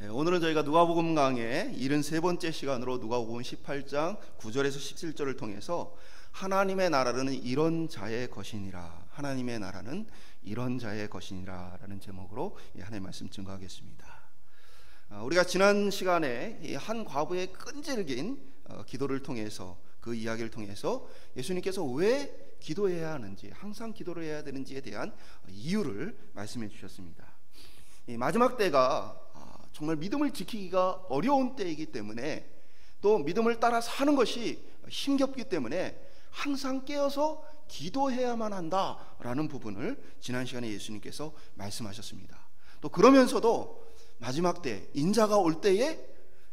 오늘은 저희가 누가복음 강의 73번째 시간으로 누가복음 18장 9절에서 17절을 통해서 하나님의 나라는 이런 자의 것이니라, 하나님의 나라는 이런 자의 것이니라 라는 제목으로 하나님의 말씀 증거하겠습니다. 우리가 지난 시간에 한 과부의 끈질긴 기도를 통해서, 그 이야기를 통해서 예수님께서 왜 기도해야 하는지, 항상 기도를 해야 되는지에 대한 이유를 말씀해 주셨습니다. 이 마지막 때가 정말 믿음을 지키기가 어려운 때이기 때문에, 또 믿음을 따라 사는 것이 힘겹기 때문에 항상 깨어서 기도해야만 한다라는 부분을 지난 시간에 예수님께서 말씀하셨습니다. 또 그러면서도 마지막 때, 인자가 올 때에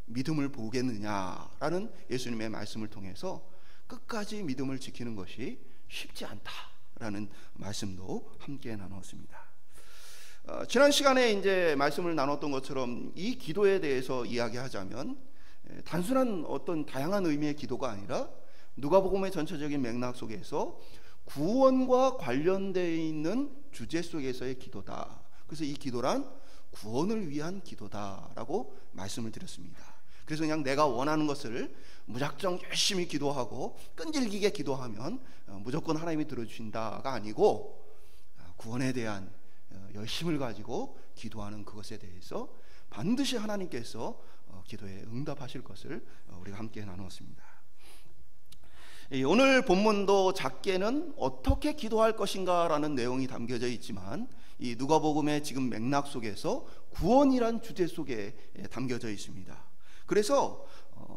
믿음을 보겠느냐라는 예수님의 말씀을 통해서 끝까지 믿음을 지키는 것이 쉽지 않다라는 말씀도 함께 나누었습니다. 지난 시간에 이제 말씀을 나눴던 것처럼 이 기도에 대해서 이야기하자면 단순한 어떤 다양한 의미의 기도가 아니라 누가복음의 전체적인 맥락 속에서 구원과 관련되어 있는 주제 속에서의 기도다. 그래서 이 기도란 구원을 위한 기도다라고 말씀을 드렸습니다. 그래서 그냥 내가 원하는 것을 무작정 열심히 기도하고 끈질기게 기도하면 무조건 하나님이 들어주신다가 아니고, 구원에 대한 열심을 가지고 기도하는 그것에 대해서 반드시 하나님께서 기도에 응답하실 것을 우리가 함께 나누었습니다. 오늘 본문도 작게는 어떻게 기도할 것인가 라는 내용이 담겨져 있지만, 이 누가복음의 지금 맥락 속에서 구원이란 주제 속에 담겨져 있습니다. 그래서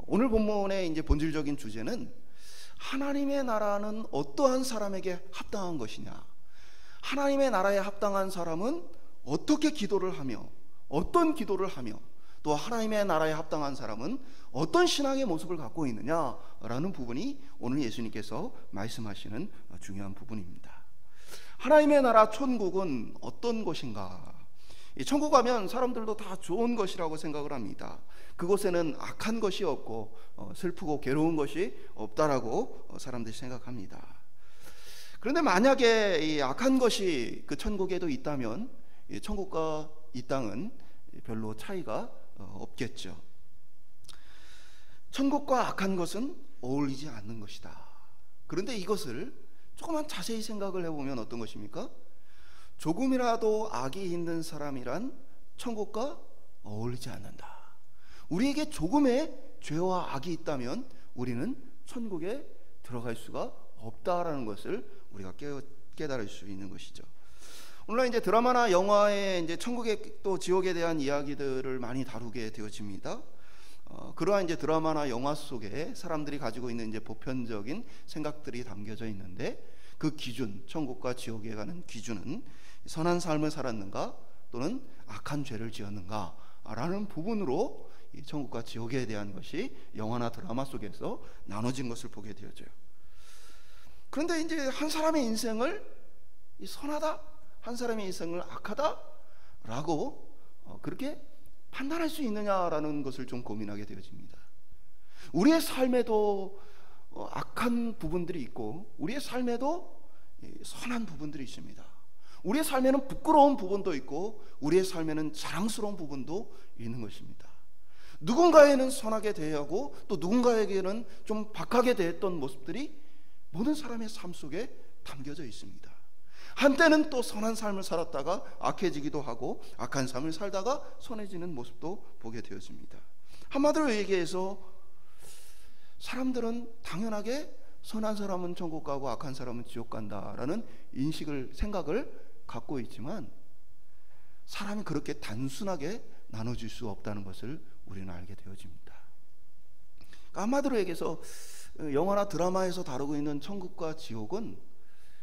오늘 본문의 이제 본질적인 주제는 하나님의 나라는 어떠한 사람에게 합당한 것이냐, 하나님의 나라에 합당한 사람은 어떻게 기도를 하며, 어떤 기도를 하며, 또 하나님의 나라에 합당한 사람은 어떤 신앙의 모습을 갖고 있느냐라는 부분이 오늘 예수님께서 말씀하시는 중요한 부분입니다. 하나님의 나라 천국은 어떤 곳인가? 천국 가면 사람들도 다 좋은 것이라고 생각을 합니다. 그곳에는 악한 것이 없고 슬프고 괴로운 것이 없다라고 사람들이 생각합니다. 그런데 만약에 이 악한 것이 그 천국에도 있다면 이 천국과 이 땅은 별로 차이가 없겠죠. 천국과 악한 것은 어울리지 않는 것이다. 그런데 이것을 조금만 자세히 생각을 해보면 어떤 것입니까? 조금이라도 악이 있는 사람이란 천국과 어울리지 않는다. 우리에게 조금의 죄와 악이 있다면 우리는 천국에 들어갈 수가 없다라는 것을 우리가 깨달을 수 있는 것이죠. 오늘날 이제 드라마나 영화에 이제 천국의 또 지옥에 대한 이야기들을 많이 다루게 되어집니다. 그러한 이제 드라마나 영화 속에 사람들이 가지고 있는 이제 보편적인 생각들이 담겨져 있는데, 그 기준, 천국과 지옥에 가는 기준은 선한 삶을 살았는가 또는 악한 죄를 지었는가라는 부분으로 이 천국과 지옥에 대한 것이 영화나 드라마 속에서 나눠진 것을 보게 되어져요. 그런데 이제 한 사람의 인생을 선하다, 한 사람의 인생을 악하다라고 그렇게 판단할 수 있느냐라는 것을 좀 고민하게 되어집니다. 우리의 삶에도 악한 부분들이 있고, 우리의 삶에도 선한 부분들이 있습니다. 우리의 삶에는 부끄러운 부분도 있고, 우리의 삶에는 자랑스러운 부분도 있는 것입니다. 누군가에는 선하게 대하고 또 누군가에게는 좀 박하게 대했던 모습들이 모든 사람의 삶 속에 담겨져 있습니다. 한때는 또 선한 삶을 살았다가 악해지기도 하고, 악한 삶을 살다가 선해지는 모습도 보게 되었습니다. 한마디로 얘기해서 사람들은 당연하게 선한 사람은 천국 가고 악한 사람은 지옥 간다라는 인식을, 생각을 갖고 있지만, 사람이 그렇게 단순하게 나눠질 수 없다는 것을 우리는 알게 되어집니다. 그러니까 한마디로 얘기해서 영화나 드라마에서 다루고 있는 천국과 지옥은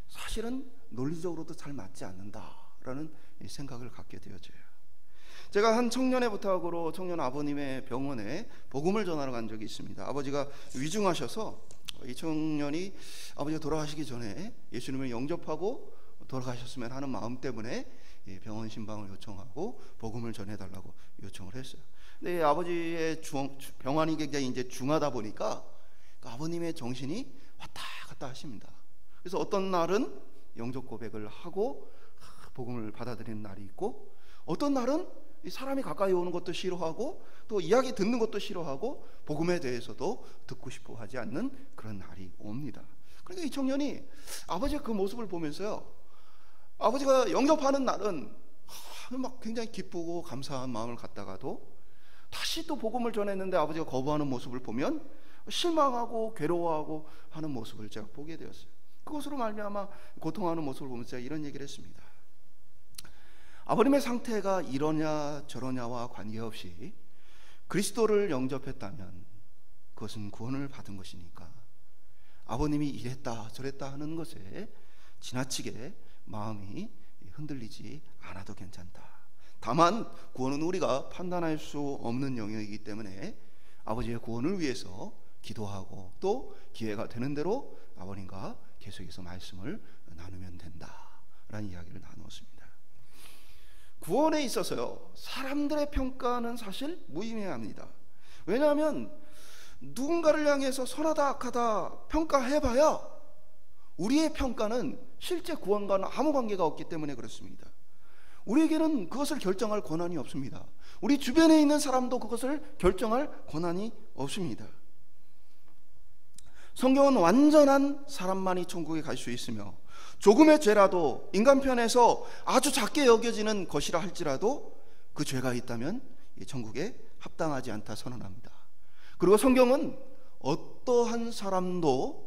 사실은 논리적으로도 잘 맞지 않는다라는 생각을 갖게 되어져요. 제가 한 청년의 부탁으로 청년 아버님의 병원에 복음을 전하러 간 적이 있습니다. 아버지가 위중하셔서 이 청년이 아버지가 돌아가시기 전에 예수님을 영접하고 돌아가셨으면 하는 마음 때문에 병원 신방을 요청하고 복음을 전해달라고 요청을 했어요. 근데 아버지의 병환이 굉장히 이제 중하다 보니까 아버님의 정신이 왔다 갔다 하십니다. 그래서 어떤 날은 영접 고백을 하고 복음을 받아들이는 날이 있고, 어떤 날은 이 사람이 가까이 오는 것도 싫어하고 또 이야기 듣는 것도 싫어하고 복음에 대해서도 듣고 싶어 하지 않는 그런 날이 옵니다. 그러니까 이 청년이 아버지의 그 모습을 보면서요, 아버지가 영접하는 날은 막 굉장히 기쁘고 감사한 마음을 갖다가도 다시 또 복음을 전했는데 아버지가 거부하는 모습을 보면 실망하고 괴로워하고 하는 모습을 제가 보게 되었어요. 그것으로 말미암아 고통하는 모습을 보면서 제가 이런 얘기를 했습니다. 아버님의 상태가 이러냐 저러냐와 관계없이 그리스도를 영접했다면 그것은 구원을 받은 것이니까 아버님이 이랬다 저랬다 하는 것에 지나치게 마음이 흔들리지 않아도 괜찮다. 다만 구원은 우리가 판단할 수 없는 영역이기 때문에 아버지의 구원을 위해서 기도하고 또 기회가 되는 대로 아버님과 계속해서 말씀을 나누면 된다라는 이야기를 나누었습니다. 구원에 있어서요, 사람들의 평가는 사실 무의미합니다. 왜냐하면 누군가를 향해서 선하다 악하다 평가해봐야 우리의 평가는 실제 구원과는 아무 관계가 없기 때문에 그렇습니다. 우리에게는 그것을 결정할 권한이 없습니다. 우리 주변에 있는 사람도 그것을 결정할 권한이 없습니다. 성경은 완전한 사람만이 천국에 갈 수 있으며 조금의 죄라도 인간 편에서 아주 작게 여겨지는 것이라 할지라도 그 죄가 있다면 천국에 합당하지 않다 선언합니다. 그리고 성경은 어떠한 사람도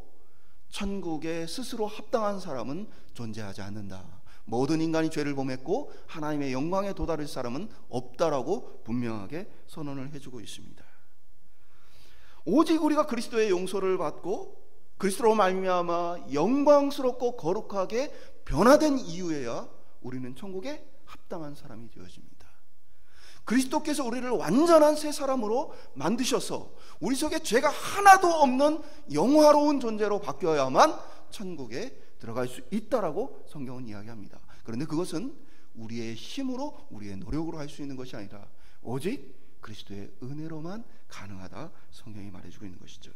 천국에 스스로 합당한 사람은 존재하지 않는다. 모든 인간이 죄를 범했고 하나님의 영광에 도달할 사람은 없다라고 분명하게 선언을 해주고 있습니다. 오직 우리가 그리스도의 용서를 받고 그리스도로 말미암아 영광스럽고 거룩하게 변화된 이후에야 우리는 천국에 합당한 사람이 되어집니다. 그리스도께서 우리를 완전한 새 사람으로 만드셔서 우리 속에 죄가 하나도 없는 영화로운 존재로 바뀌어야만 천국에 들어갈 수 있다라고 성경은 이야기합니다. 그런데 그것은 우리의 힘으로 우리의 노력으로 할 수 있는 것이 아니라 오직 그리스도의 은혜로만 가능하다 성경이 말해주고 있는 것이죠.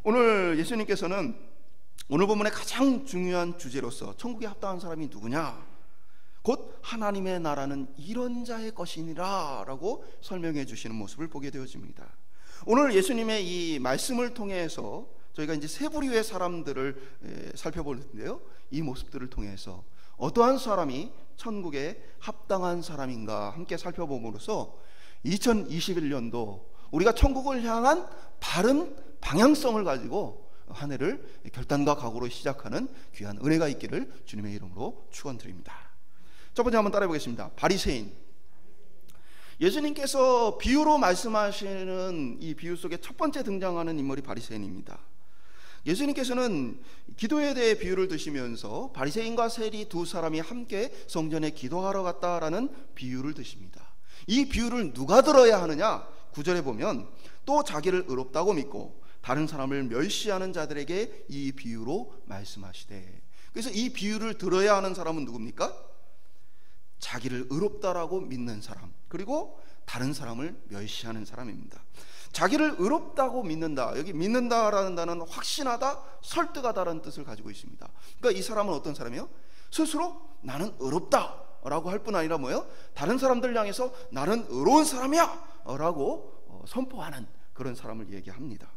오늘 예수님께서는 오늘 본문의 가장 중요한 주제로서 천국에 합당한 사람이 누구냐, 곧 하나님의 나라는 이런 자의 것이니라 라고 설명해 주시는 모습을 보게 되어집니다. 오늘 예수님의 이 말씀을 통해서 저희가 이제 세 부류의 사람들을 살펴볼 텐데요, 이 모습들을 통해서 어떠한 사람이 천국에 합당한 사람인가 함께 살펴봄으로써 2021년도 우리가 천국을 향한 바른 방향성을 가지고 한 해를 결단과 각오로 시작하는 귀한 은혜가 있기를 주님의 이름으로 축원드립니다. 첫 번째 한번 따라해 보겠습니다. 바리새인. 예수님께서 비유로 말씀하시는 이 비유 속에 첫 번째 등장하는 인물이 바리새인입니다. 예수님께서는 기도에 대해 비유를 드시면서 바리새인과 세리 두 사람이 함께 성전에 기도하러 갔다라는 비유를 드십니다. 이 비유를 누가 들어야 하느냐? 9절에 보면 또 자기를 의롭다고 믿고 다른 사람을 멸시하는 자들에게 이 비유로 말씀하시되, 그래서 이 비유를 들어야 하는 사람은 누굽니까? 자기를 의롭다라고 믿는 사람, 그리고 다른 사람을 멸시하는 사람입니다. 자기를 의롭다고 믿는다, 여기 믿는다라는 단어는 확신하다, 설득하다라는 뜻을 가지고 있습니다. 그러니까 이 사람은 어떤 사람이요? 스스로 나는 의롭다 라고 할 뿐 아니라 뭐예요? 다른 사람들 향해서 나는 의로운 사람이야 라고 선포하는 그런 사람을 얘기합니다.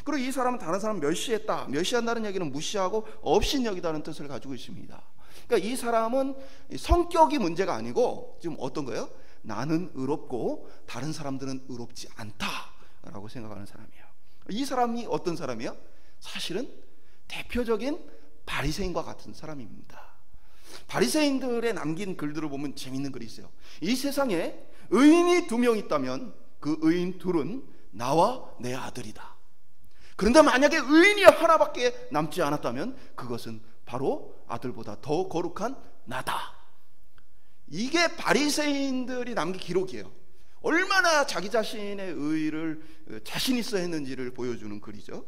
그리고 이 사람은 다른 사람을 멸시했다, 멸시한다는 얘기는 무시하고 업신여기다는 뜻을 가지고 있습니다. 그러니까 이 사람은 성격이 문제가 아니고 지금 어떤 거예요? 나는 의롭고 다른 사람들은 의롭지 않다라고 생각하는 사람이에요. 이 사람이 어떤 사람이에요? 사실은 대표적인 바리새인과 같은 사람입니다. 바리새인들의 남긴 글들을 보면 재밌는 글이 있어요. 이 세상에 의인이 2명 있다면 그 의인 둘은 나와 내 아들이다. 그런데 만약에 의인이 하나밖에 남지 않았다면 그것은 바로 아들보다 더 거룩한 나다. 이게 바리새인들이 남긴 기록이에요. 얼마나 자기 자신의 의를 자신 있어 했는지를 보여주는 글이죠.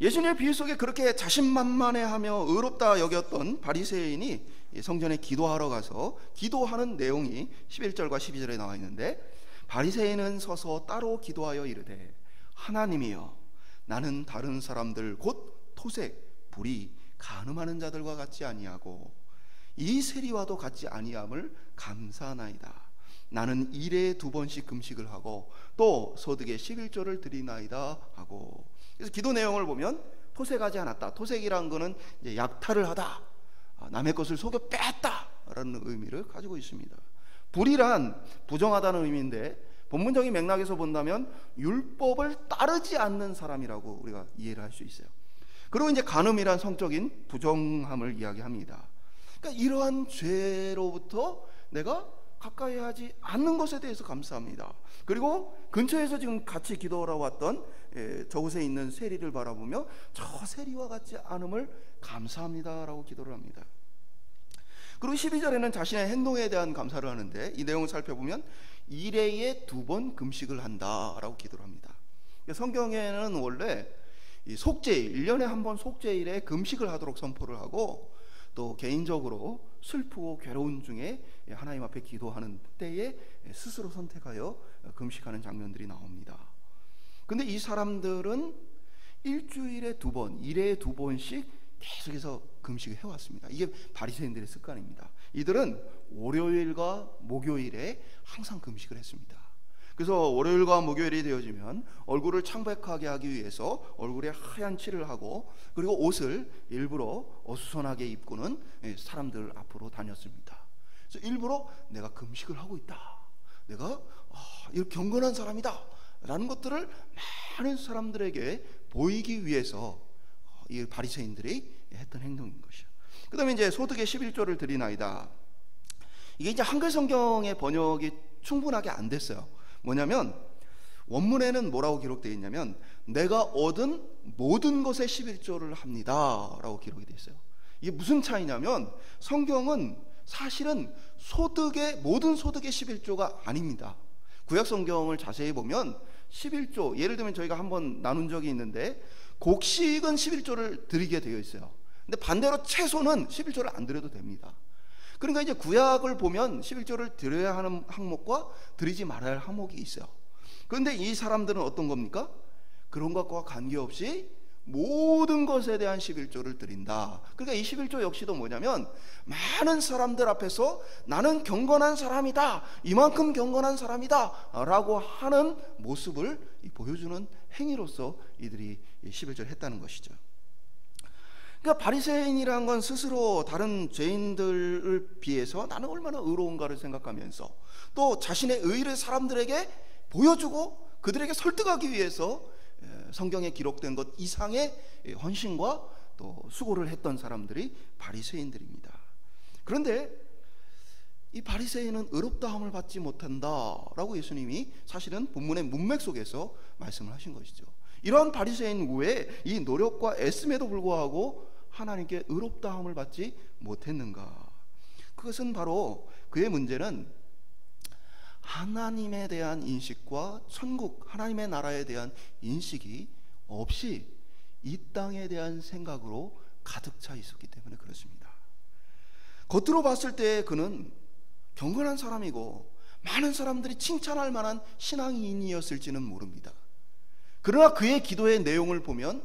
예수님의 비유 속에 그렇게 자신만만해하며 의롭다 여겼던 바리새인이 성전에 기도하러 가서 기도하는 내용이 11절과 12절에 나와 있는데, 바리새인은 서서 따로 기도하여 이르되 하나님이여, 나는 다른 사람들 곧 토색, 불의, 간음하는 자들과 같지 아니하고 이 세리와도 같지 아니함을 감사하나이다. 나는 일에 2번씩 금식을 하고 또 소득의 11조를 드리나이다 하고. 그래서 기도 내용을 보면 토색하지 않았다. 토색이란 거는 이제 약탈을 하다, 남의 것을 속여 뺐다라는 의미를 가지고 있습니다. 불이란 부정하다는 의미인데 본문적인 맥락에서 본다면 율법을 따르지 않는 사람이라고 우리가 이해를 할 수 있어요. 그리고 이제 간음이란 성적인 부정함을 이야기합니다. 그러니까 이러한 죄로부터 내가 가까이 하지 않는 것에 대해서 감사합니다. 그리고 근처에서 지금 같이 기도하러 왔던 저곳에 있는 세리를 바라보며 저 세리와 같지 않음을 감사합니다라고 기도를 합니다. 그리고 12절에는 자신의 행동에 대한 감사를 하는데 이 내용을 살펴보면 일회에 2번 금식을 한다라고 기도를 합니다. 성경에는 원래 이 속죄일, 1년에 한 번 속죄일에 금식을 하도록 선포를 하고 또 개인적으로 슬프고 괴로운 중에 하나님 앞에 기도하는 때에 스스로 선택하여 금식하는 장면들이 나옵니다. 근데 이 사람들은 일주일에 2번, 일회에 2번씩 계속해서 금식을 해왔습니다. 이게 바리새인들의 습관입니다. 이들은 월요일과 목요일에 항상 금식을 했습니다. 그래서 월요일과 목요일이 되어지면 얼굴을 창백하게 하기 위해서 얼굴에 하얀 칠을 하고 그리고 옷을 일부러 어수선하게 입고는 사람들 앞으로 다녔습니다. 그래서 일부러 내가 금식을 하고 있다, 내가 이렇게 경건한 사람이다 라는 것들을 많은 사람들에게 보이기 위해서 이 바리새인들이 했던 행동인 것이죠. 그 다음에 이제 소득의 11조를 드리나이다. 이게 이제 한글 성경의 번역이 충분하게 안 됐어요. 뭐냐면 원문에는 뭐라고 기록되어 있냐면 내가 얻은 모든 것의 11조를 합니다 라고 기록이 되어 있어요. 이게 무슨 차이냐면 성경은 사실은 모든 소득의 11조가 아닙니다. 구약 성경을 자세히 보면 11조, 예를 들면 저희가 한번 나눈 적이 있는데 곡식은 11조를 드리게 되어 있어요. 근데 반대로 채소는 11조를 안 드려도 됩니다. 그러니까 이제 구약을 보면 11조를 드려야 하는 항목과 드리지 말아야 할 항목이 있어요. 그런데 이 사람들은 어떤 겁니까? 그런 것과 관계없이 모든 것에 대한 11조를 드린다. 그러니까 이 11조 역시도 뭐냐면 많은 사람들 앞에서 나는 경건한 사람이다, 이만큼 경건한 사람이다 라고 하는 모습을 보여주는 행위로서 이들이 11조를 했다는 것이죠. 그러니까 바리새인이라는 건 스스로 다른 죄인들을 비해서 나는 얼마나 의로운가를 생각하면서 또 자신의 의를 사람들에게 보여주고 그들에게 설득하기 위해서 성경에 기록된 것 이상의 헌신과 또 수고를 했던 사람들이 바리새인들입니다. 그런데 이 바리새인은 의롭다함을 받지 못한다라고 예수님이 사실은 본문의 문맥 속에서 말씀을 하신 것이죠. 이러한 바리새인 외에 이 노력과 애씀에도 불구하고 하나님께 의롭다함을 받지 못했는가? 그것은 바로 그의 문제는 하나님에 대한 인식과 천국, 하나님의 나라에 대한 인식이 없이 이 땅에 대한 생각으로 가득 차 있었기 때문에 그렇습니다. 겉으로 봤을 때 그는 경건한 사람이고 많은 사람들이 칭찬할 만한 신앙인이었을지는 모릅니다. 그러나 그의 기도의 내용을 보면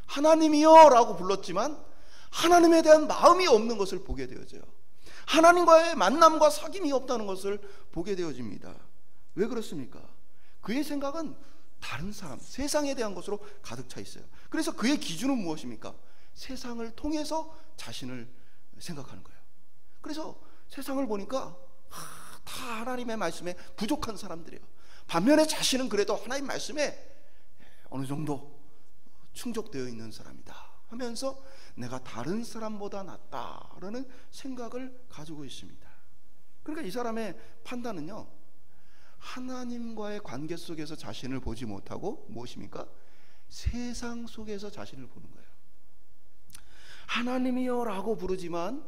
하나님이여 라고 불렀지만 하나님에 대한 마음이 없는 것을 보게 되어져요. 하나님과의 만남과 사귐이 없다는 것을 보게 되어집니다. 왜 그렇습니까? 그의 생각은 다른 사람, 세상에 대한 것으로 가득 차 있어요. 그래서 그의 기준은 무엇입니까? 세상을 통해서 자신을 생각하는 거예요. 그래서 세상을 보니까 다 하나님의 말씀에 부족한 사람들이에요. 반면에 자신은 그래도 하나님 말씀에 어느 정도 충족되어 있는 사람이다 하면서 내가 다른 사람보다 낫다라는 생각을 가지고 있습니다. 그러니까 이 사람의 판단은요, 하나님과의 관계 속에서 자신을 보지 못하고 무엇입니까? 세상 속에서 자신을 보는 거예요. 하나님이여 라고 부르지만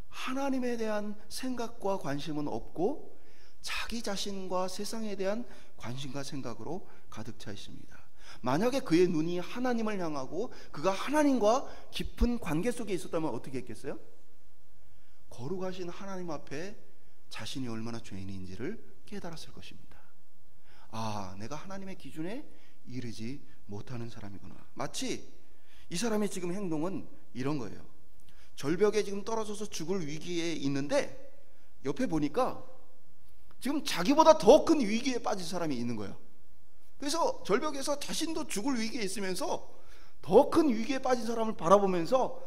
하나님에 대한 생각과 관심은 없고 자기 자신과 세상에 대한 관심과 생각으로 가득 차 있습니다. 만약에 그의 눈이 하나님을 향하고 그가 하나님과 깊은 관계 속에 있었다면 어떻게 했겠어요? 거룩하신 하나님 앞에 자신이 얼마나 죄인인지를 깨달았을 것입니다. 아, 내가 하나님의 기준에 이르지 못하는 사람이구나. 마치 이 사람의 지금 행동은 이런 거예요. 절벽에 지금 떨어져서 죽을 위기에 있는데 옆에 보니까 지금 자기보다 더 큰 위기에 빠진 사람이 있는 거예요. 그래서 절벽에서 자신도 죽을 위기에 있으면서 더 큰 위기에 빠진 사람을 바라보면서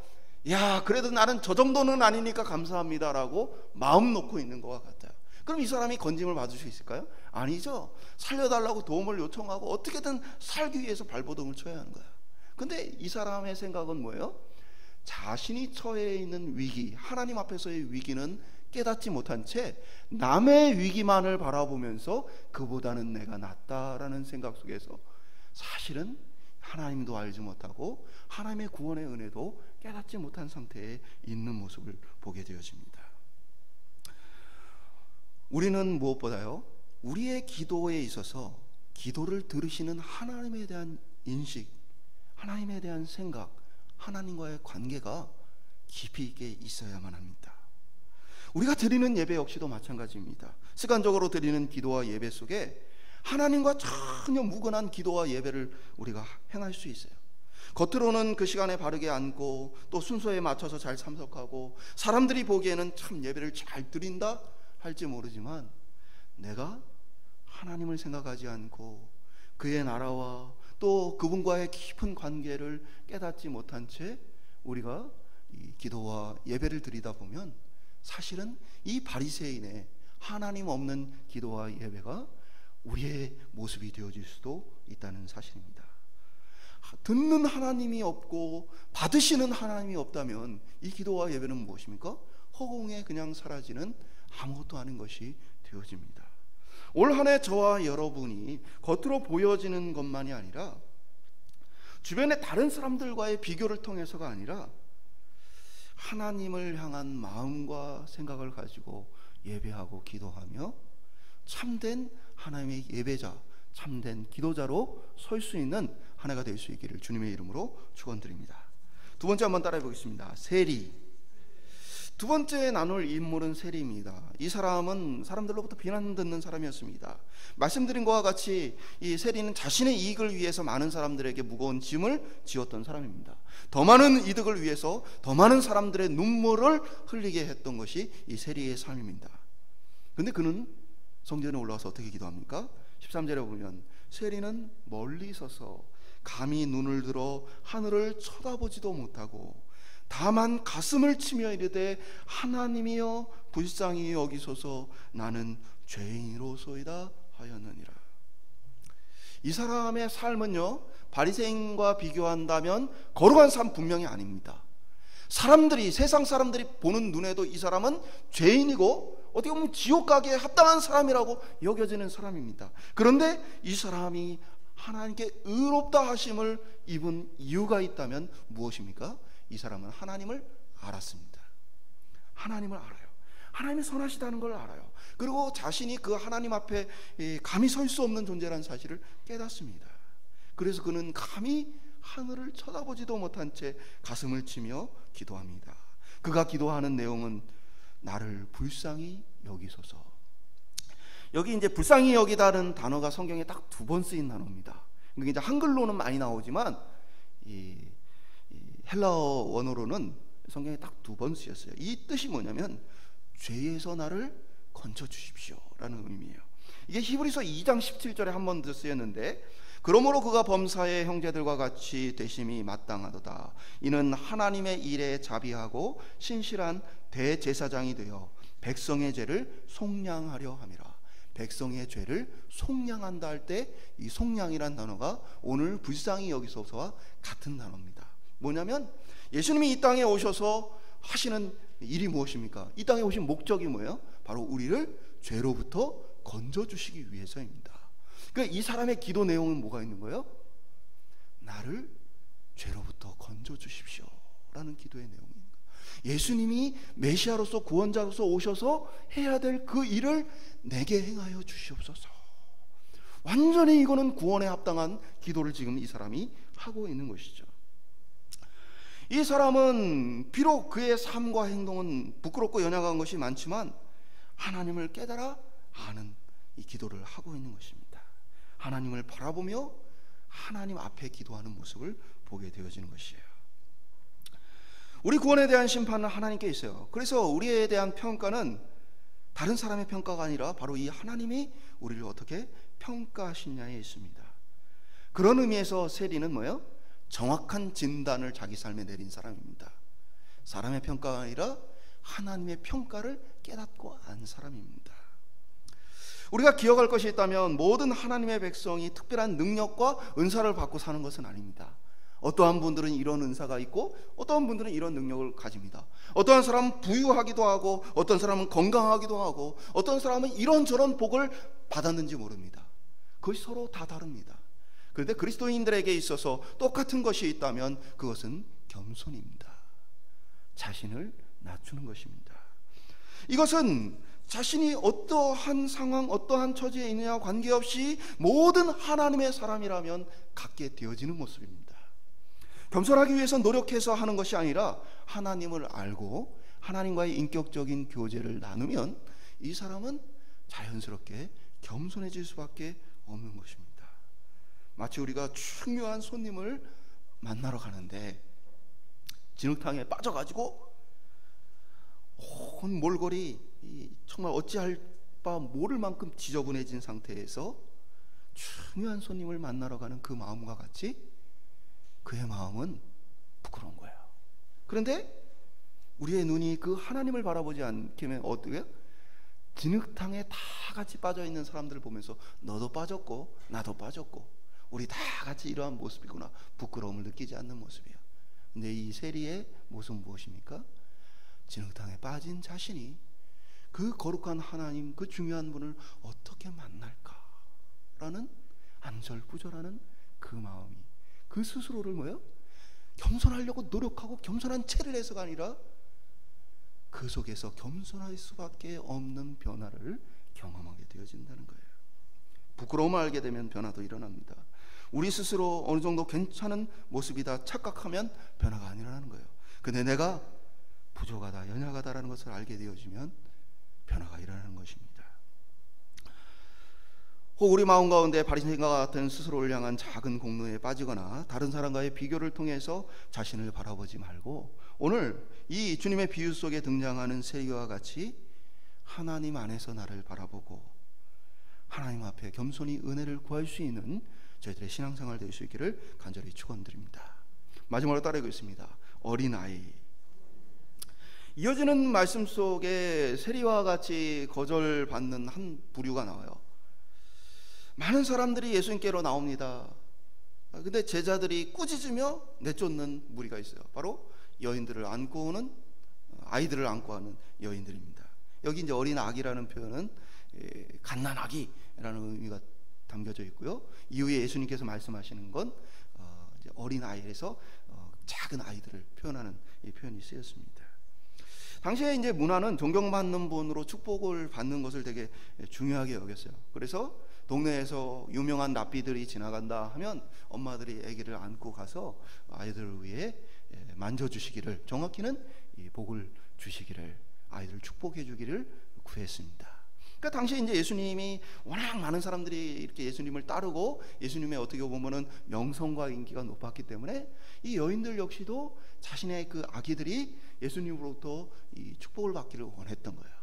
야, 그래도 나는 저 정도는 아니니까 감사합니다라고 마음 놓고 있는 것과 같아요. 그럼 이 사람이 건짐을 받을 수 있을까요? 아니죠. 살려달라고 도움을 요청하고 어떻게든 살기 위해서 발버둥을 쳐야 하는 거야. 근데 이 사람의 생각은 뭐예요? 자신이 처해 있는 위기, 하나님 앞에서의 위기는 깨닫지 못한 채 남의 위기만을 바라보면서 그보다는 내가 낫다라는 생각 속에서 사실은 하나님도 알지 못하고 하나님의 구원의 은혜도 깨닫지 못한 상태에 있는 모습을 보게 되어집니다. 우리는 무엇보다요, 우리의 기도에 있어서 기도를 들으시는 하나님에 대한 인식, 하나님에 대한 생각, 하나님과의 관계가 깊이 있게 있어야만 합니다. 우리가 드리는 예배 역시도 마찬가지입니다. 습관적으로 드리는 기도와 예배 속에 하나님과 전혀 무관한 기도와 예배를 우리가 행할 수 있어요. 겉으로는 그 시간에 바르게 앉고 또 순서에 맞춰서 잘 참석하고 사람들이 보기에는 참 예배를 잘 드린다 할지 모르지만 내가 하나님을 생각하지 않고 그의 나라와 또 그분과의 깊은 관계를 깨닫지 못한 채 우리가 이 기도와 예배를 드리다 보면 사실은 이 바리새인의 하나님 없는 기도와 예배가 우리의 모습이 되어질 수도 있다는 사실입니다. 듣는 하나님이 없고 받으시는 하나님이 없다면 이 기도와 예배는 무엇입니까? 허공에 그냥 사라지는 아무것도 아닌 것이 되어집니다. 올 한 해 저와 여러분이 겉으로 보여지는 것만이 아니라 주변의 다른 사람들과의 비교를 통해서가 아니라 하나님을 향한 마음과 생각을 가지고 예배하고 기도하며 참된 하나님의 예배자, 참된 기도자로 설 수 있는 한 해가 될 수 있기를 주님의 이름으로 축원드립니다. 두 번째 한번 따라해 보겠습니다. 세리. 두 번째 나눌 인물은 세리입니다. 이 사람은 사람들로부터 비난 듣는 사람이었습니다. 말씀드린 것과 같이 이 세리는 자신의 이익을 위해서 많은 사람들에게 무거운 짐을 지었던 사람입니다. 더 많은 이득을 위해서 더 많은 사람들의 눈물을 흘리게 했던 것이 이 세리의 삶입니다. 근데 그는 성전에 올라와서 어떻게 기도합니까? 13절에 보면 세리는 멀리 서서 감히 눈을 들어 하늘을 쳐다보지도 못하고 다만 가슴을 치며 이르되 하나님이여 불쌍히 여기소서 나는 죄인으로소이다 하였느니라. 이 사람의 삶은요, 바리새인과 비교한다면 거룩한 삶 분명히 아닙니다. 사람들이, 세상 사람들이 보는 눈에도 이 사람은 죄인이고 어떻게 보면 지옥 가기에 합당한 사람이라고 여겨지는 사람입니다. 그런데 이 사람이 하나님께 의롭다 하심을 입은 이유가 있다면 무엇입니까? 이 사람은 하나님을 알았습니다. 하나님을 알아요. 하나님이 선하시다는 걸 알아요. 그리고 자신이 그 하나님 앞에 감히 설 수 없는 존재라는 사실을 깨닫습니다. 그래서 그는 감히 하늘을 쳐다보지도 못한 채 가슴을 치며 기도합니다. 그가 기도하는 내용은 나를 불쌍히 여기소서. 여기 이제 불쌍히 여기다는 단어가 성경에 딱 두 번 쓰인 단어입니다. 이게 이제 한글로는 많이 나오지만 이 헬라어 원어로는 성경에 딱 두 번 쓰였어요. 이 뜻이 뭐냐면 죄에서 나를 건져 주십시오라는 의미예요. 이게 히브리서 2장 17절에 한 번 더 쓰였는데 그러므로 그가 범사의 형제들과 같이 되심이 마땅하도다. 이는 하나님의 일에 자비하고 신실한 대제사장이 되어 백성의 죄를 속량하려 함이라. 백성의 죄를 속량한다 할 때 이 속량이란 단어가 오늘 불쌍히 여기소서와 같은 단어입니다. 뭐냐면 예수님이 이 땅에 오셔서 하시는 일이 무엇입니까? 이 땅에 오신 목적이 뭐예요? 바로 우리를 죄로부터 건져주시기 위해서입니다. 그러니까 이 사람의 기도 내용은 뭐가 있는 거예요? 나를 죄로부터 건져주십시오 라는 기도의 내용입니다. 예수님이 메시아로서 구원자로서 오셔서 해야 될 그 일을 내게 행하여 주시옵소서. 완전히 이거는 구원에 합당한 기도를 지금 이 사람이 하고 있는 것이죠. 이 사람은 비록 그의 삶과 행동은 부끄럽고 연약한 것이 많지만 하나님을 깨달아 아는 이 기도를 하고 있는 것입니다. 하나님을 바라보며 하나님 앞에 기도하는 모습을 보게 되어지는 것이에요. 우리 구원에 대한 심판은 하나님께 있어요. 그래서 우리에 대한 평가는 다른 사람의 평가가 아니라 바로 이 하나님이 우리를 어떻게 평가하시냐에 있습니다. 그런 의미에서 세리는 뭐예요? 정확한 진단을 자기 삶에 내린 사람입니다. 사람의 평가가 아니라 하나님의 평가를 깨닫고 안 사람입니다. 우리가 기억할 것이 있다면 모든 하나님의 백성이 특별한 능력과 은사를 받고 사는 것은 아닙니다. 어떠한 분들은 이런 은사가 있고 어떠한 분들은 이런 능력을 가집니다. 어떠한 사람은 부유하기도 하고 어떤 사람은 건강하기도 하고 어떤 사람은 이런저런 복을 받았는지 모릅니다. 그것이 서로 다 다릅니다. 그런데 그리스도인들에게 있어서 똑같은 것이 있다면 그것은 겸손입니다. 자신을 낮추는 것입니다. 이것은 자신이 어떠한 상황, 어떠한 처지에 있느냐 관계없이 모든 하나님의 사람이라면 갖게 되어지는 모습입니다. 겸손하기 위해서 노력해서 하는 것이 아니라 하나님을 알고 하나님과의 인격적인 교제를 나누면 이 사람은 자연스럽게 겸손해질 수밖에 없는 것입니다. 마치 우리가 중요한 손님을 만나러 가는데 진흙탕에 빠져가지고 온 몰골이 정말 어찌할 바 모를 만큼 지저분해진 상태에서 중요한 손님을 만나러 가는 그 마음과 같이 그의 마음은 부끄러운 거예요. 그런데 우리의 눈이 그 하나님을 바라보지 않게 하면 어떻게? 진흙탕에 다 같이 빠져있는 사람들을 보면서 너도 빠졌고 나도 빠졌고 우리 다 같이 이러한 모습이구나, 부끄러움을 느끼지 않는 모습이에요. 근데 이 세리의 모습은 무엇입니까? 진흙탕에 빠진 자신이 그 거룩한 하나님, 그 중요한 분을 어떻게 만날까라는 안절부절하는 그 마음이, 그 스스로를 뭐예요? 겸손하려고 노력하고 겸손한 체를 해서가 아니라 그 속에서 겸손할 수밖에 없는 변화를 경험하게 되어진다는 거예요. 부끄러움을 알게 되면 변화도 일어납니다. 우리 스스로 어느 정도 괜찮은 모습이다 착각하면 변화가 안 일어나는 거예요. 근데 내가 부족하다, 연약하다라는 것을 알게 되어지면 변화가 일어나는 것입니다. 혹 우리 마음 가운데 바리새인과 같은 스스로를 향한 작은 공로에 빠지거나 다른 사람과의 비교를 통해서 자신을 바라보지 말고 오늘 이 주님의 비유 속에 등장하는 세리와 같이 하나님 안에서 나를 바라보고 하나님 앞에 겸손히 은혜를 구할 수 있는 저희들의 신앙생활 될 수 있기를 간절히 축원드립니다. 마지막으로 따르겠습니다. 어린아이. 이어지는 말씀 속에 세리와 같이 거절받는 한 부류가 나와요. 많은 사람들이 예수님께로 나옵니다. 근데 제자들이 꾸짖으며 내쫓는 무리가 있어요. 바로 여인들을 안고 오는, 아이들을 안고 하는 여인들입니다. 여기 이제 어린 아기라는 표현은 갓난아기라는 의미가 담겨져 있고요. 이후에 예수님께서 말씀하시는 건 이제 어린 아이에서 작은 아이들을 표현하는 이 표현이 쓰였습니다. 당시에 이제 문화는 존경받는 분으로 축복을 받는 것을 되게 중요하게 여겼어요. 그래서 동네에서 유명한 랍비들이 지나간다 하면 엄마들이 아기를 안고 가서 아이들을 위해 만져주시기를, 정확히는 이 복을 주시기를, 아이들을 축복해 주기를 구했습니다. 그러니까 당시에 이제 예수님이 워낙 많은 사람들이 이렇게 예수님을 따르고 예수님의 어떻게 보면은 명성과 인기가 높았기 때문에 이 여인들 역시도 자신의 그 아기들이 예수님으로부터 이 축복을 받기를 원했던 거예요.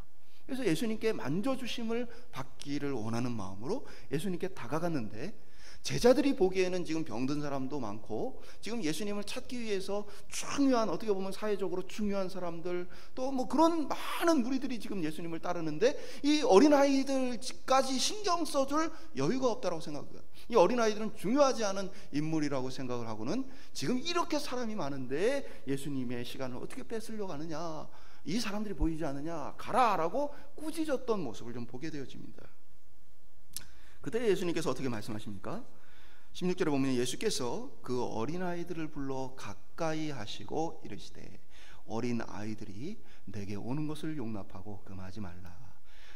그래서 예수님께 만져주심을 받기를 원하는 마음으로 예수님께 다가갔는데 제자들이 보기에는 지금 병든 사람도 많고 지금 예수님을 찾기 위해서 중요한, 어떻게 보면 사회적으로 중요한 사람들, 또 뭐 그런 많은 무리들이 지금 예수님을 따르는데 이 어린아이들까지 신경 써줄 여유가 없다고 생각해요. 이 어린아이들은 중요하지 않은 인물이라고 생각을 하고는 지금 이렇게 사람이 많은데 예수님의 시간을 어떻게 뺏으려고 하느냐, 이 사람들이 보이지 않느냐, 가라라고 꾸짖었던 모습을 좀 보게 되어집니다. 그때 예수님께서 어떻게 말씀하십니까? 16절에 보면 예수께서 그 어린아이들을 불러 가까이 하시고 이르시되 어린아이들이 내게 오는 것을 용납하고 금하지 말라.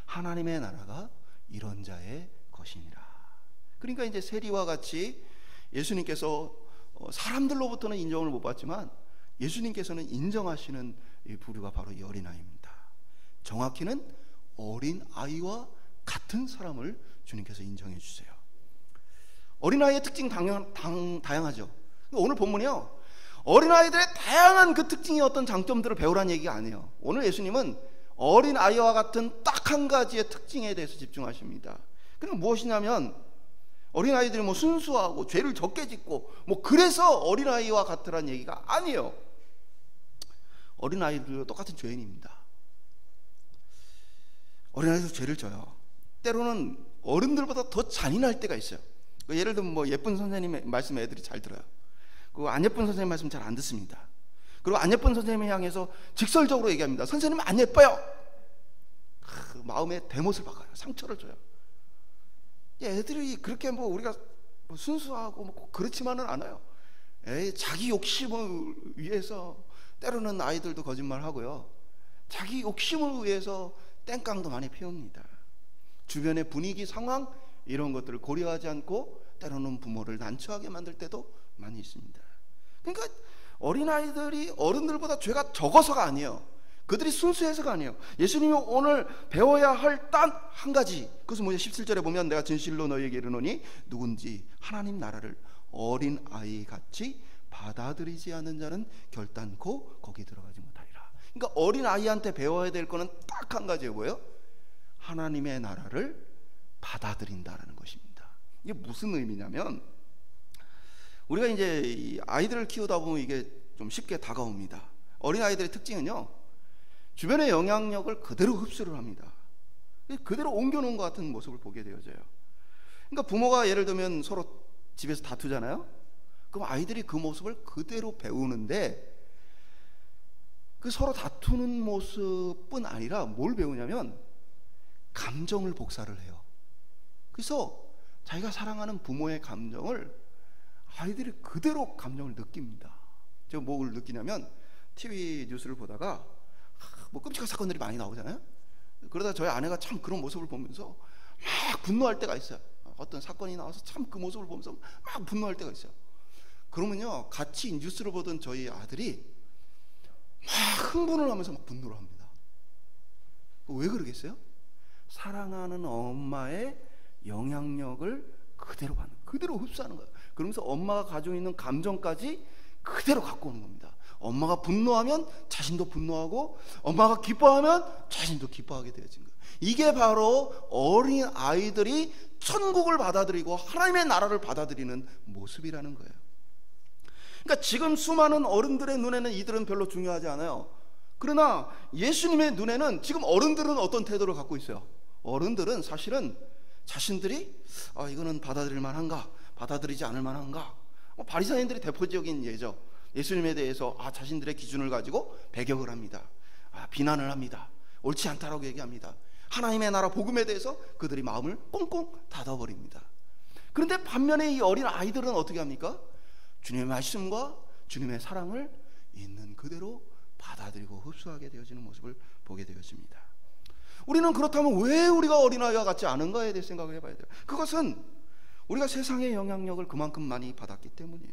하나님의 나라가 이런 자의 것이니라. 그러니까 이제 세리와 같이 예수님께서 사람들로부터는 인정을 못 받지만 예수님께서는 인정하시는 이 부류가 바로 이 어린아이입니다. 정확히는 어린아이와 같은 사람을 주님께서 인정해 주세요. 어린아이의 특징 다양하죠. 오늘 본문이요, 어린아이들의 다양한 그 특징의 어떤 장점들을 배우라는 얘기가 아니에요. 오늘 예수님은 어린아이와 같은 딱 한 가지의 특징에 대해서 집중하십니다. 그럼 무엇이냐면 어린아이들이 뭐 순수하고 죄를 적게 짓고 뭐 그래서 어린아이와 같으란 얘기가 아니에요. 어린아이들도 똑같은 죄인입니다. 어린아이들도 죄를 져요. 때로는 어른들보다 더 잔인할 때가 있어요. 예를 들면 뭐 예쁜 선생님의 말씀 애들이 잘 들어요. 그리고 안 예쁜 선생님 말씀 잘 안 듣습니다. 그리고 안 예쁜 선생님을 향해서 직설적으로 얘기합니다. 선생님 안 예뻐요. 마음에 대못을 박아요. 상처를 줘요. 애들이 그렇게 뭐 우리가 뭐 순수하고 뭐 그렇지만은 않아요. 자기 욕심을 위해서 때로는 아이들도 거짓말하고요. 자기 욕심을 위해서 땡깡도 많이 피웁니다. 주변의 분위기, 상황 이런 것들을 고려하지 않고 때로는 부모를 난처하게 만들 때도 많이 있습니다. 그러니까 어린아이들이 어른들보다 죄가 적어서가 아니에요. 그들이 순수해서가 아니에요. 예수님이 오늘 배워야 할 단 한 가지, 그것은 뭐냐? 17절에 보면 내가 진실로 너희에게 이르노니 누군지 하나님 나라를 어린아이 같이 받아들이지 않는 자는 결단코 거기 들어가지 못하리라. 그러니까 어린아이한테 배워야 될 거는 딱 한 가지예요. 뭐예요? 하나님의 나라를 받아들인다라는 것입니다. 이게 무슨 의미냐면 우리가 이제 이 아이들을 키우다 보면 이게 좀 쉽게 다가옵니다. 어린아이들의 특징은요, 주변의 영향력을 그대로 흡수를 합니다. 그대로 옮겨놓은 것 같은 모습을 보게 되어져요. 그러니까 부모가 예를 들면 서로 집에서 다투잖아요. 그럼 아이들이 그 모습을 그대로 배우는데 그 서로 다투는 모습뿐 아니라 뭘 배우냐면 감정을 복사를 해요. 그래서 자기가 사랑하는 부모의 감정을 아이들이 그대로 감정을 느낍니다. 제가 뭘 느끼냐면 TV 뉴스를 보다가 뭐 끔찍한 사건들이 많이 나오잖아요. 그러다 저희 아내가 참 그런 모습을 보면서 막 분노할 때가 있어요. 어떤 사건이 나와서 참 그 모습을 보면서 막 분노할 때가 있어요. 그러면요, 같이 뉴스를 보던 저희 아들이 막 흥분을 하면서 막 분노를 합니다. 왜 그러겠어요? 사랑하는 엄마의 영향력을 그대로 받는, 그대로 흡수하는 거예요. 그러면서 엄마가 가지고 있는 감정까지 그대로 갖고 오는 겁니다. 엄마가 분노하면 자신도 분노하고, 엄마가 기뻐하면 자신도 기뻐하게 되어진 거예요. 이게 바로 어린 아이들이 천국을 받아들이고 하나님의 나라를 받아들이는 모습이라는 거예요. 그러니까 지금 수많은 어른들의 눈에는 이들은 별로 중요하지 않아요. 그러나 예수님의 눈에는 지금 어른들은 어떤 태도를 갖고 있어요? 어른들은 사실은 자신들이 이거는 받아들일 만한가, 받아들이지 않을 만한가, 바리새인들이 대표적인 예죠. 예수님에 대해서 자신들의 기준을 가지고 배격을 합니다. 비난을 합니다. 옳지 않다라고 얘기합니다. 하나님의 나라 복음에 대해서 그들이 마음을 꽁꽁 닫아버립니다. 그런데 반면에 이 어린 아이들은 어떻게 합니까? 주님의 말씀과 주님의 사랑을 있는 그대로 받아들이고 흡수하게 되어지는 모습을 보게 되었습니다. 우리는 그렇다면 왜 우리가 어린아이와 같지 않은가에 대해 생각을 해봐야 돼요. 그것은 우리가 세상의 영향력을 그만큼 많이 받았기 때문이에요.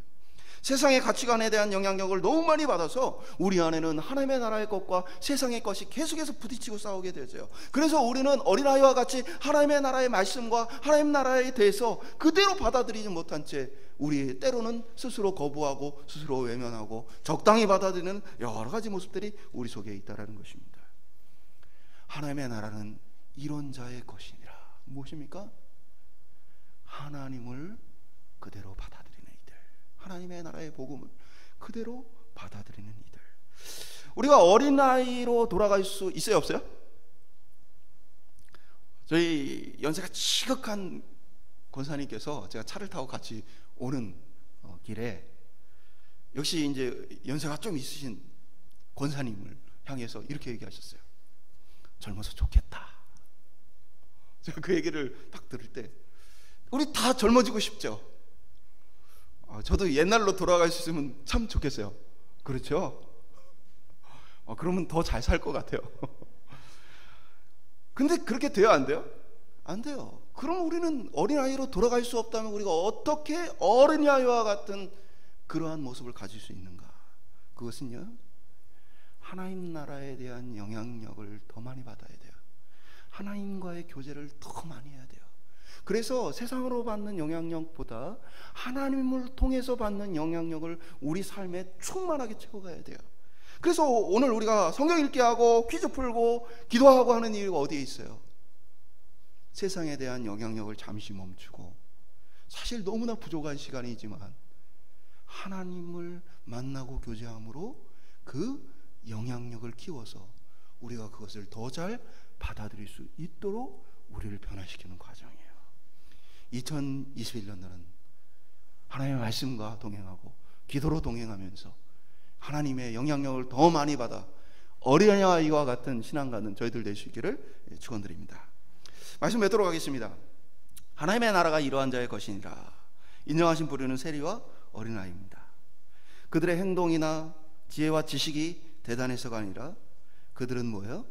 세상의 가치관에 대한 영향력을 너무 많이 받아서 우리 안에는 하나님의 나라의 것과 세상의 것이 계속해서 부딪히고 싸우게 되죠. 그래서 우리는 어린아이와 같이 하나님의 나라의 말씀과 하나님 나라에 대해서 그대로 받아들이지 못한 채 우리 때로는 스스로 거부하고 스스로 외면하고 적당히 받아들이는 여러 가지 모습들이 우리 속에 있다는 것입니다. 하나님의 나라는 이런 자의 것이니라. 무엇입니까? 하나님을 그대로 받아들이는 이들, 하나님의 나라의 복음을 그대로 받아들이는 이들. 우리가 어린아이로 돌아갈 수 있어요, 없어요? 저희 연세가 지극한 권사님께서 제가 차를 타고 같이 오는 길에 역시 이제 연세가 좀 있으신 권사님을 향해서 이렇게 얘기하셨어요. 젊어서 좋겠다. 제가 그 얘기를 딱 들을 때 우리 다 젊어지고 싶죠. 저도 옛날로 돌아갈 수 있으면 참 좋겠어요. 그렇죠? 그러면 더 잘 살 것 같아요. 근데 그렇게 돼요, 안 돼요? 안 돼요. 그럼 우리는 어린아이로 돌아갈 수 없다면 우리가 어떻게 어린아이와 같은 그러한 모습을 가질 수 있는가? 그것은요, 하나님 나라에 대한 영향력을 더 많이 받아야 돼요. 하나님과의 교제를 더 많이 해야 돼요. 그래서 세상으로 받는 영향력보다 하나님을 통해서 받는 영향력을 우리 삶에 충만하게 채워가야 돼요. 그래서 오늘 우리가 성경 읽기 하고 퀴즈 풀고 기도하고 하는 이유가 어디에 있어요? 세상에 대한 영향력을 잠시 멈추고, 사실 너무나 부족한 시간이지만 하나님을 만나고 교제함으로 그 영향력을 키워서 우리가 그것을 더 잘 받아들일 수 있도록 우리를 변화시키는 과정이에요. 2021년도는 하나님의 말씀과 동행하고 기도로 동행하면서 하나님의 영향력을 더 많이 받아 어린아이와 같은 신앙가는 저희들 될 수 있기를 축원드립니다. 말씀 맺도록 하겠습니다. 하나님의 나라가 이러한 자의 것이니라. 인정하신 부류는 세리와 어린아이입니다. 그들의 행동이나 지혜와 지식이 대단해서가 아니라 그들은 뭐예요?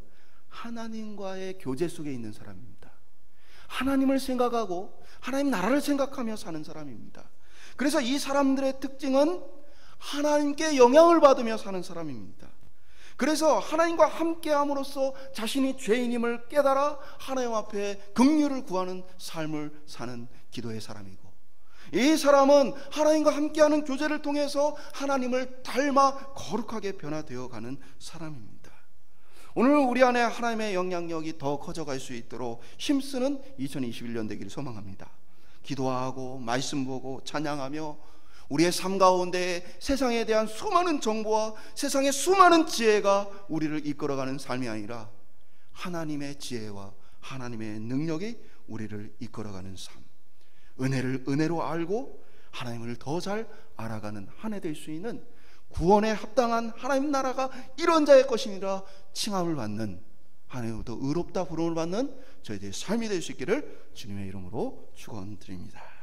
하나님과의 교제 속에 있는 사람입니다. 하나님을 생각하고 하나님 나라를 생각하며 사는 사람입니다. 그래서 이 사람들의 특징은 하나님께 영향을 받으며 사는 사람입니다. 그래서 하나님과 함께함으로써 자신이 죄인임을 깨달아 하나님 앞에 긍휼을 구하는 삶을 사는 기도의 사람이고, 이 사람은 하나님과 함께하는 교제를 통해서 하나님을 닮아 거룩하게 변화되어 가는 사람입니다. 오늘 우리 안에 하나님의 영향력이 더 커져갈 수 있도록 힘쓰는 2021년 되기를 소망합니다. 기도하고 말씀 보고 찬양하며 우리의 삶 가운데 세상에 대한 수많은 정보와 세상의 수많은 지혜가 우리를 이끌어가는 삶이 아니라 하나님의 지혜와 하나님의 능력이 우리를 이끌어가는 삶, 은혜를 은혜로 알고 하나님을 더 잘 알아가는 한 해 될 수 있는, 구원에 합당한 하나님 나라가 이런 자의 것이니라 칭함을 받는, 하나님으로부터 의롭다 부름을 받는 저희들의 삶이 될 수 있기를 주님의 이름으로 축원드립니다.